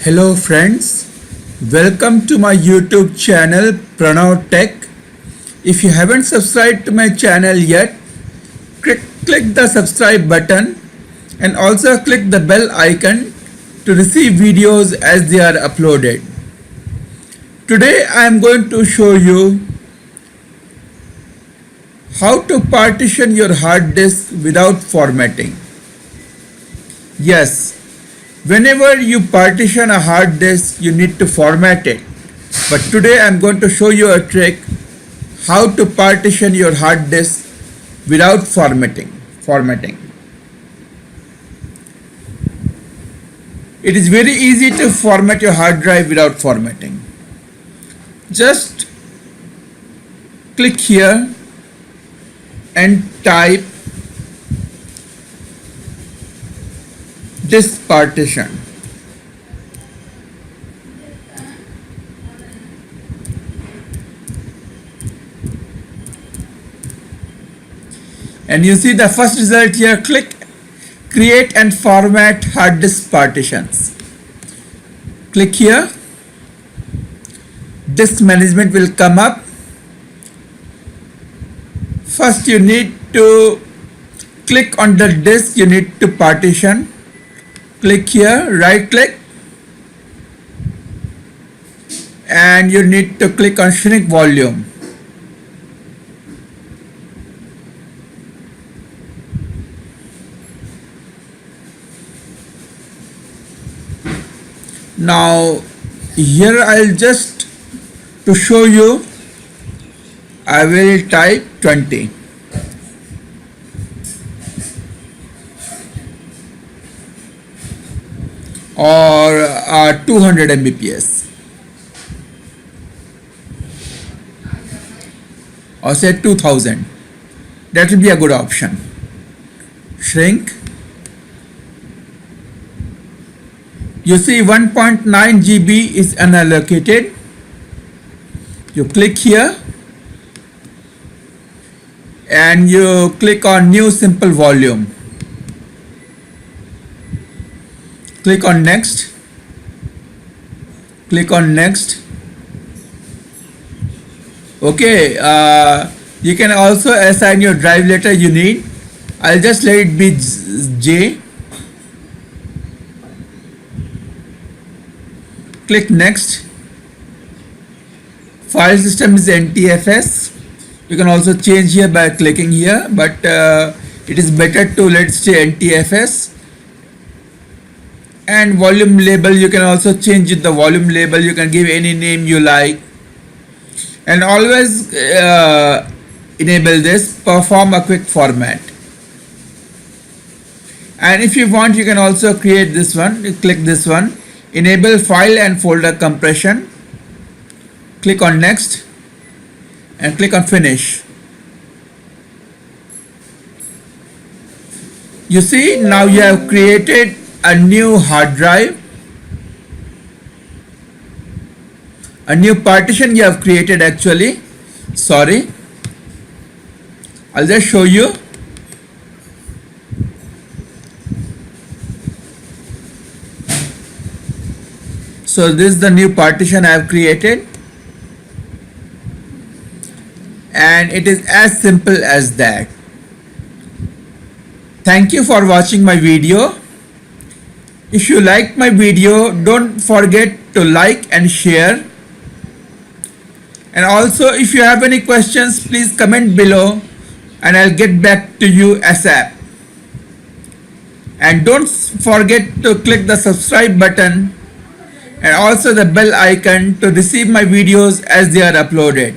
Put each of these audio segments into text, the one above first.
Hello friends, welcome to my YouTube channel Pranav Tech. If you haven't subscribed to my channel yet, click the subscribe button and also click the bell icon to receive videos as they are uploaded. Today I am going to show you how to partition your hard disk without formatting. Yes, whenever you partition a hard disk, you need to format it. But today I'm going to show you a trick how to partition your hard disk without formatting. It is very easy to format your hard drive without formatting. Just click here and type disk partition. And you see the first result here. Click create and format hard disk partitions. Click here. Disk management will come up. First you need to click on the disk you need to partition. Click here, right click, and you need to click on shrink volume. Now here I'll just to show you I will type 20. Or 200 Mbps, or say 2000. That will be a good option. Shrink. You see 1.9 GB is unallocated. You click here and you click on new simple volume. Click on next. Click on next. Okay, you can also assign your drive letter you need. I'll just let it be J. Click next. File system is NTFS. You can also change here by clicking here, but it is better to let's say NTFS. And volume label, you can also change the volume label. You can give any name you like, and always enable this perform a quick format. And if you want, you can also create this one. You click this one, enable file and folder compression. Click on next and click on finish. You see, now you have created a new hard drive, a new partition you have created actually. Sorry, I'll just show you. So this is the new partition I have created, and it is as simple as that. Thank you for watching my video. If you liked my video, don't forget to like and share. And also, if you have any questions, please comment below and I'll get back to you ASAP. And don't forget to click the subscribe button and also the bell icon to receive my videos as they are uploaded.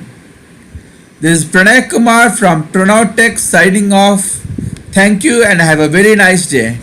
This is Pranay Kumar from Pranav Tech signing off. Thank you and have a very nice day.